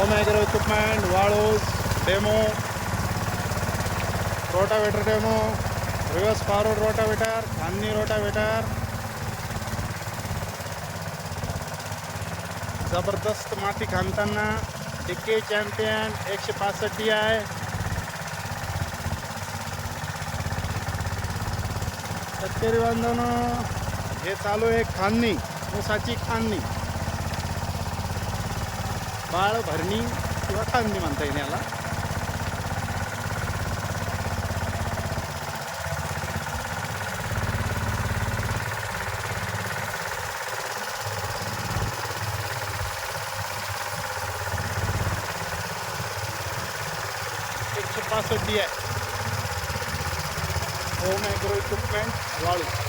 Home agro equipment, Waluj demo, rotavator demo, reverse forward rotavator, खांदणी rotavator, जबरदस्त माती खांदताना decay champion 165 DI. शेतकरी बांधवांनो, हे चालू आहे खांदणी, ऊसाची खांदणी, बाळ भरणी किंवा खांदणी म्हणता येईल याला. DI होम ॲग्रो इक्विपमेंट वाळू.